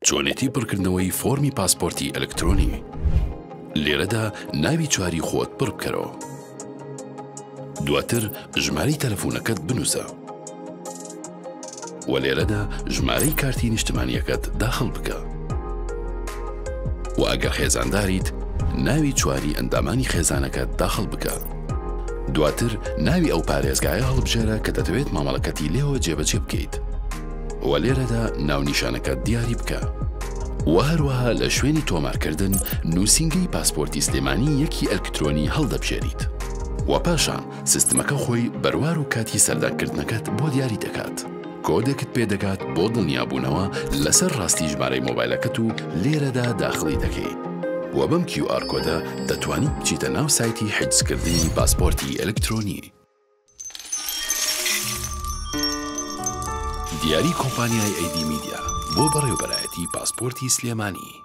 چۆنێتی پڕکردنەوەی فۆرمی پاسپۆرتی ئەلکترۆنی. لێرەدا ناوی چواری خۆت پڕ بکەرەوە. دواتر ژمارەی تەلەفۆنەکەت بنووسە. و لێرەدا ژمارەی کارتی نیشتمانیەکەت داخڵ بکە. و ئەگەر خێزانداریت، ناوی چواری ئەندامانی خێزانەکەت داخڵ بکە. دواتر ناوی ئەو پارێزگایە هەڵبژێرە کە دەتەوێت مامەڵەکەتی لێوە جێبەجێ بکەیت. و لێرەدا ناونیشانەکەت دیاری بکە. و هەروەها لە شوێنی تۆمارکردن نووسینگەی پاسپۆرتی سلێمانی یەکی ئەلکترۆنی هەڵدەبژێریت. و پاشان سیستمەکە خۆی بەروار و کاتی سەردانکردنەکەت بۆ دیاری دەکات. کۆدێکت پێدەگات بۆ دڵنیابوونەوە لەسەر ڕاستی ژمارەی مۆبایلەکەت و لێرەدا داخڵی دەکەیت. و بەم QR کۆدە دەتوانیت بچیتە ناو سایتی حجزکردنی پاسپۆرتی ئەلکترۆنی. دیاری کۆمپانیای ئەیدی میدیا بۆ بەڕێوەبەرایەتی پاسپۆرتی سلێمانی.